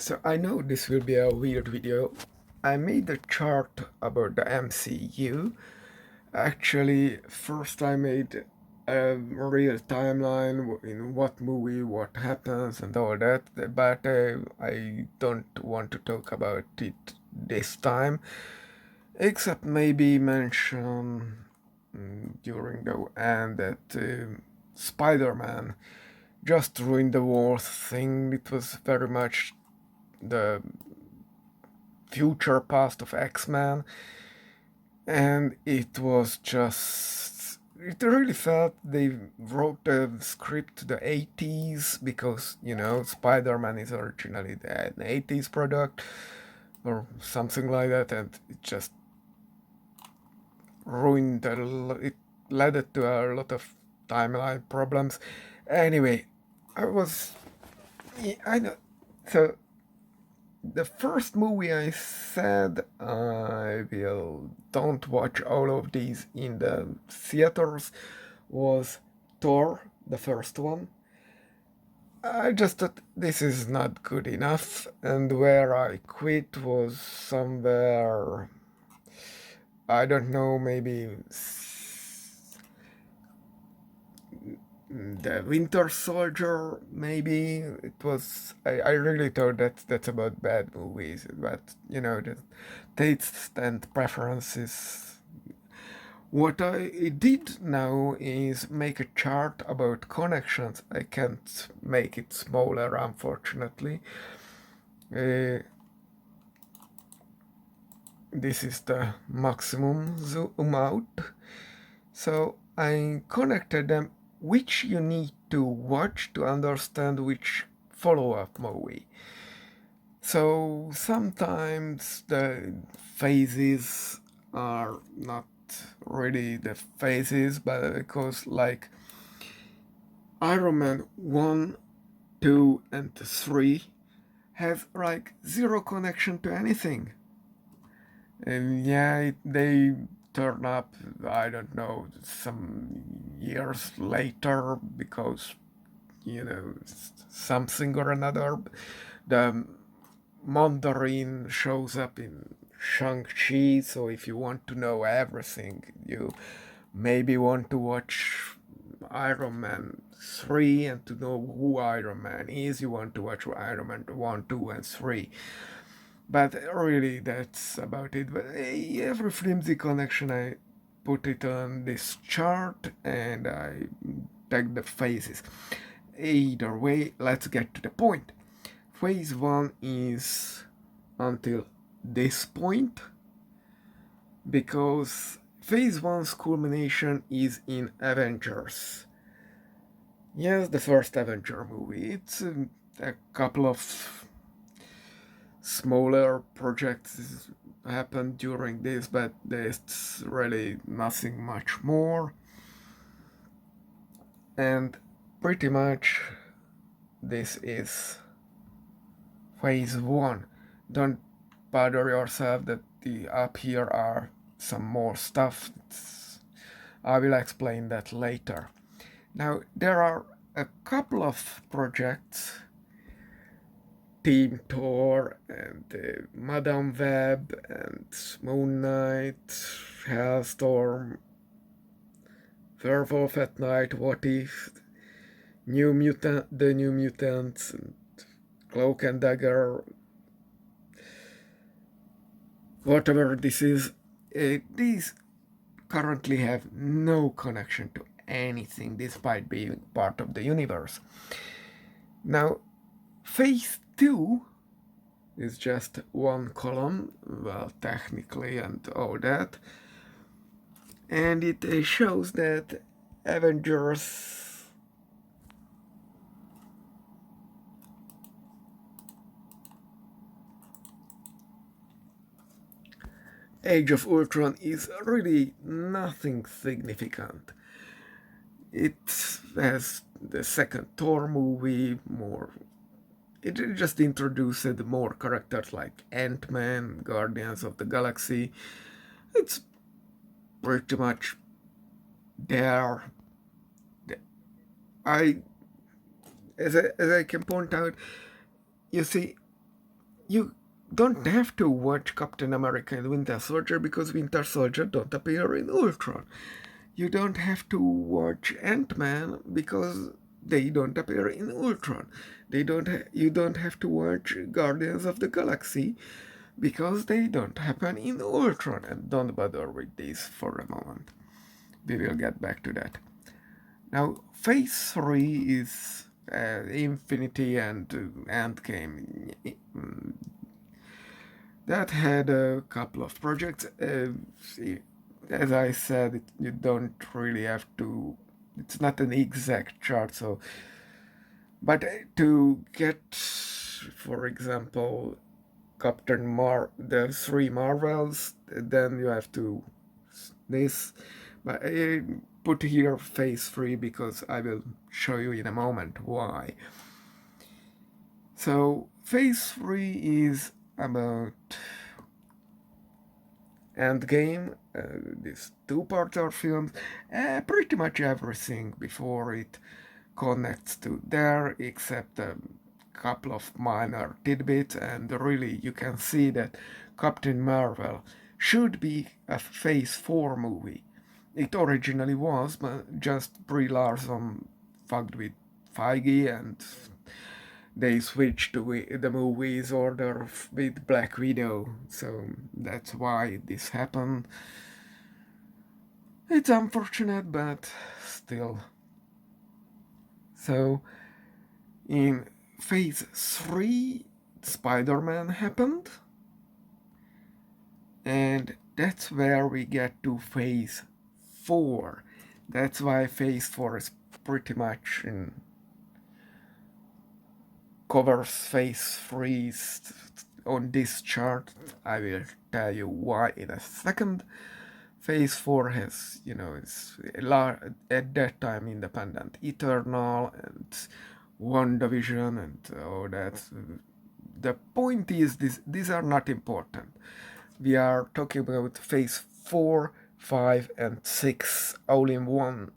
So I know this will be a weird video. I made a chart about the MCU. Actually, first I made a real timeline in what movie, what happens, and all that. But I don't want to talk about it this time, except maybe mention during the end that Spider-Man just ruined the whole thing. It was very much the future past of X-Men, and it was just it really felt they wrote the script to the 80s because Spider-Man is originally an 80s product or something like that, and it just ruined it led it to a lot of timeline problems. Anyway, I was I know so the first movie I said I will don't watch all of these in the theaters was Thor, the first one. I just thought this is not good enough, and where I quit was somewhere, I don't know, maybe the Winter Soldier, maybe it was. I really thought that's about bad movies, but the taste and preferences. What I did now is make a chart about connections. I can't make it smaller, unfortunately. Uh, this is the maximum zoom out. So I connected them, which you need to watch to understand which follow-up movie. So sometimes the phases are not really the phases, but because like Iron Man 1, 2, and 3 have like zero connection to anything. And yeah, they turn up, I don't know, some years later because, something or another. The Mandarin shows up in Shang-Chi, so if you want to know everything, you maybe want to watch Iron Man 3, and to know who Iron Man is, you want to watch Iron Man 1, 2, and 3. But really, that's about it. But every flimsy connection, I put it on this chart and I tag the phases. Either way, let's get to the point. Phase 1 is until this point, because phase 1's culmination is in Avengers. Yes, the first Avenger movie. It's a couple of smaller projects happened during this, but there's really nothing much more. And pretty much this is phase 1. Don't bother yourself that the up here are some more stuff. I will explain that later. Now, there are a couple of projects, Team Thor and Madame Web and Moon Knight, Hellstorm, Werewolf at Night, What If, The New Mutants, and Cloak and Dagger, whatever this is. These currently have no connection to anything despite being part of the universe. Now, Phase 2 is just one column, well, technically, and all that. And it shows that Avengers Age of Ultron is really nothing significant. It has the second Thor movie, more. It just introduced more characters like Ant-Man, Guardians of the Galaxy. It's pretty much there. I, as I can point out, you see, you don't have to watch Captain America and Winter Soldier because Winter Soldier don't appear in Ultron. You don't have to watch Ant-Man because they don't appear in Ultron. You don't have to watch Guardians of the Galaxy because they don't happen in Ultron. And don't bother with this for a moment. We will get back to that. Now, Phase 3 is Infinity and Endgame. That had a couple of projects. As I said, you don't really have to. It's not an exact chart, so. But to get, for example, the three Marvels, then you have to this. But I put here Phase 3 because I will show you in a moment why. So Phase 3 is about Endgame, these two-parter films, pretty much everything before it connects to there, except a couple of minor tidbits, and really you can see that Captain Marvel should be a Phase 4 movie. It originally was, but just Brie Larson fucked with Feige and they switched the movie's order with Black Widow, so that's why this happened. It's unfortunate, but still. So, in Phase 3, Spider-Man happened, and that's where we get to Phase 4. That's why Phase 4 is pretty much covers Phase 3 on this chart. I will tell you why in a second. Phase 4 has, it's at that time independent Eternal and WandaVision and all that. The point is, these are not important. We are talking about Phase 4, 5, and 6 all in one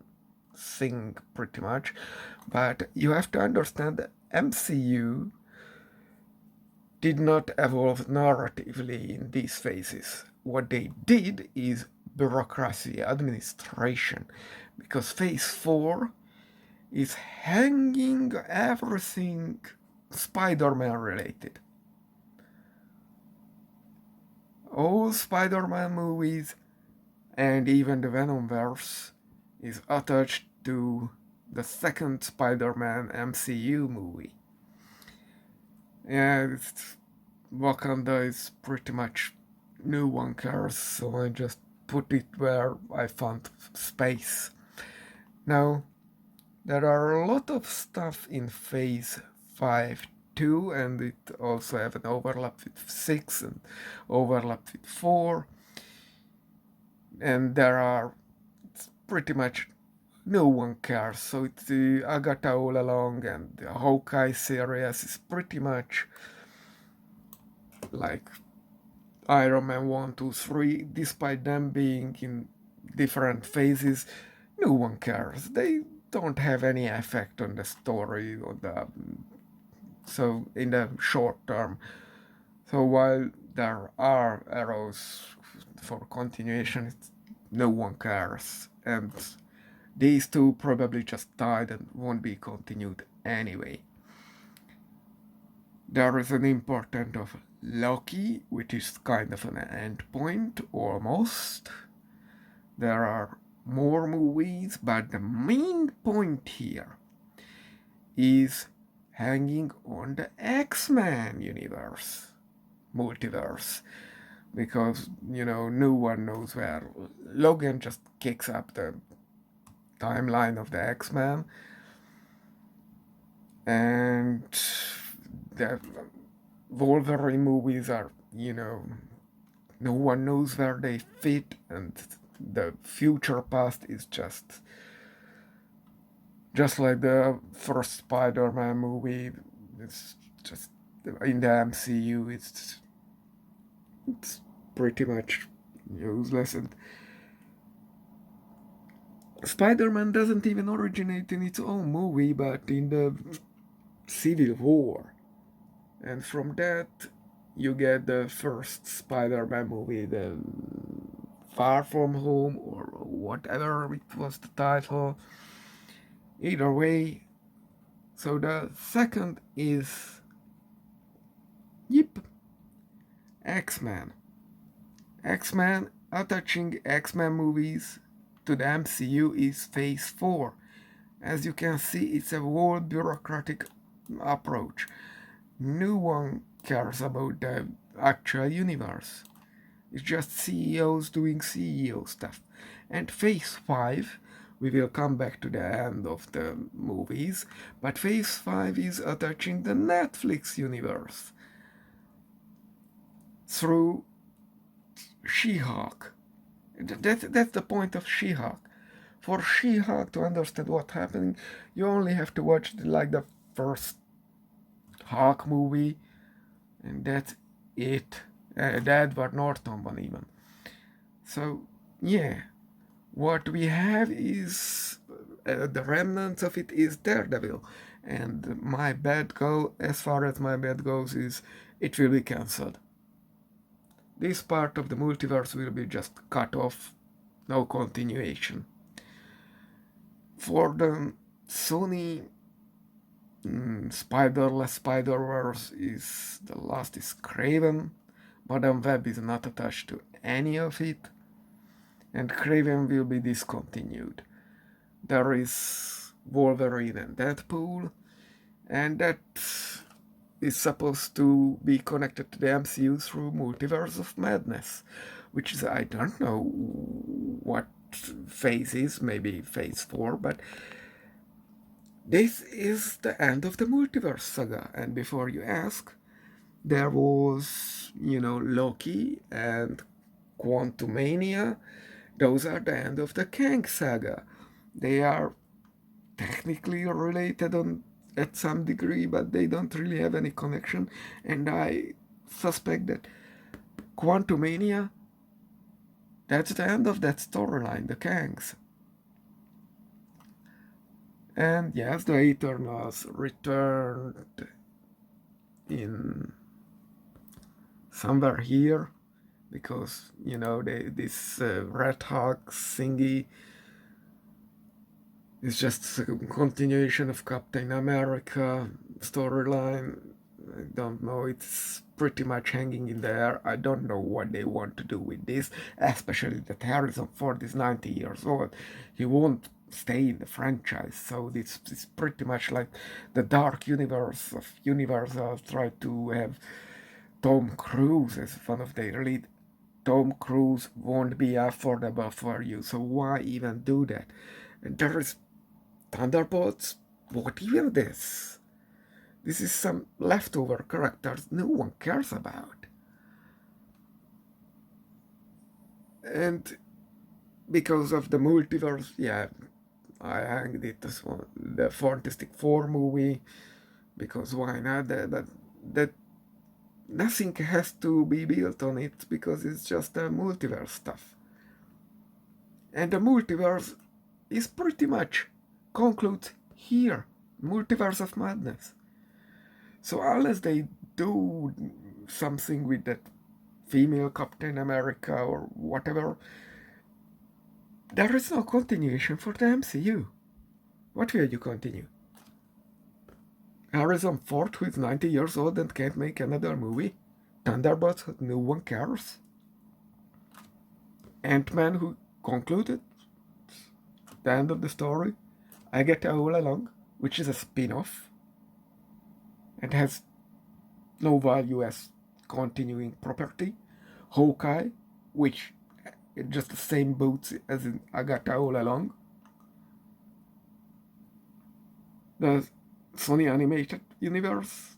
thing, pretty much. But you have to understand that MCU did not evolve narratively in these phases. What they did is bureaucracy, administration, because Phase 4 is hanging everything Spider-Man related. All Spider-Man movies and even the Venomverse is attached to the second Spider-Man MCU movie. Yeah, Wakanda is pretty much no one cares, so I just put it where I found space. Now, there are a lot of stuff in Phase 5 too, and it also have an overlap with 6 and overlap with 4. And there are pretty much no one cares, so it's the Agatha all along, and the Hawkeye series is pretty much like Iron Man 1, 2, 3, despite them being in different phases, no one cares. They don't have any effect on the story or so in the short term. So while there are arrows for continuation, no one cares. And these two probably just died and won't be continued anyway. There is an important of Loki, which is kind of an endpoint, almost. There are more movies, but the main point here is hanging on the X-Men multiverse. Because, no one knows where. Logan just kicks up the timeline of the X-Men. And the Wolverine movies are, no one knows where they fit, and the future past is just like the first Spider-Man movie. It's just in the MCU. It's pretty much useless, and Spider-Man doesn't even originate in its own movie, but in the Civil War. And from that, you get the first Spider-Man movie, the Far From Home, or whatever it was the title. Either way, so the second is, yep, X-Men. X-Men, attaching X-Men movies to the MCU is Phase 4. As you can see, it's a whole bureaucratic approach. No one cares about the actual universe. It's just CEOs doing CEO stuff. And Phase 5, we will come back to the end of the movies, but Phase 5 is attaching the Netflix universe through She-Hulk. That's the point of She-Hulk. For She-Hulk to understand what's happening, you only have to watch the first Hulk movie, and that's it. The Edward Norton one even. So yeah, what we have is the remnants of it is Daredevil, and my bet go as far as my bet goes is it will be cancelled. This part of the multiverse will be just cut off, no continuation. For the Sony Spider-less Spider-Verse is the last is Craven. Madame Web is not attached to any of it, and Craven will be discontinued. There is Wolverine and Deadpool, and that is supposed to be connected to the MCU through Multiverse of Madness, which is, I don't know what phase is, maybe phase 4, but this is the end of the multiverse saga. And before you ask, there was, Loki and Quantumania. Those are the end of the Kang saga. They are technically related at some degree, but they don't really have any connection. And I suspect that Quantumania, that's the end of that storyline, the Kangs. And yes, the Eternals returned in somewhere here, because this Red Hawk thingy is just a continuation of Captain America storyline. I don't know, it's pretty much hanging in the air. I don't know what they want to do with this, especially that Harrison Ford is 90 years old. He won't stay in the franchise, so this is pretty much like the dark universe of Universal tried to have Tom Cruise as one of their lead. Tom Cruise won't be affordable for you, so why even do that? And there is Thunderbolts. What even this? This is some leftover characters no one cares about. And because of the multiverse, yeah, I hanged it as the Fantastic Four movie, because why not? That nothing has to be built on it, because it's just a multiverse stuff. And the multiverse is pretty much concludes here. Multiverse of Madness. So unless they do something with that female Captain America or whatever, there is no continuation for the MCU. What will you continue? Harrison Ford, who is 90 years old and can't make another movie? Thunderbolts, no one cares? Ant-Man, who concluded the end of the story? I Get All Along, which is a spin-off and has no value as continuing property. Hawkeye, which is just the same boots as in Agatha All Along. The Sony Animated Universe,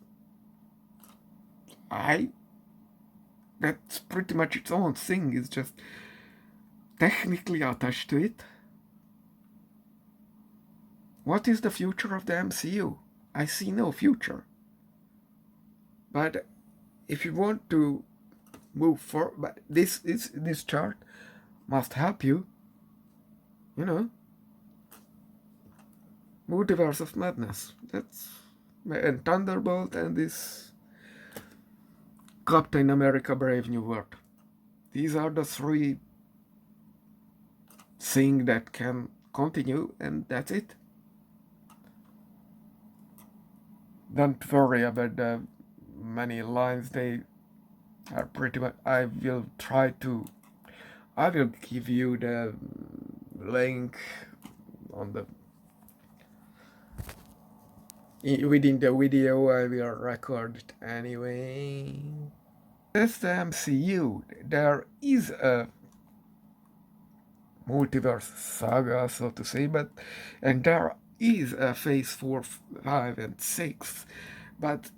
that's pretty much its own thing. It's just technically attached to it. What is the future of the MCU? I see no future. But if you want to move forward, but this chart must help you. Multiverse of Madness. That's and Thunderbolt and this Captain America Brave New World. These are the three things that can continue, and that's it. Don't worry about the many lines, they are pretty much. I will give you the link on the within the video. I will record it anyway. That's the MCU. There is a multiverse saga, so to say, and there is a phase 4, 5, and 6, but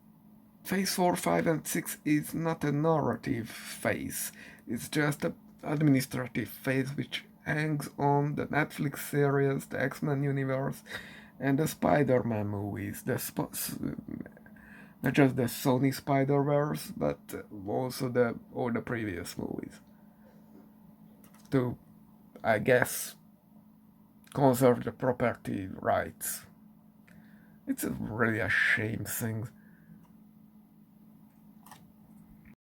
phase 4, 5, and 6 is not a narrative phase. It's just an administrative phase which hangs on the Netflix series, the X-Men universe, and the Spider-Man movies. Not just the Sony Spider-Verse, but also all the previous movies. To, I guess, conserve the property rights. It's really a shame thing.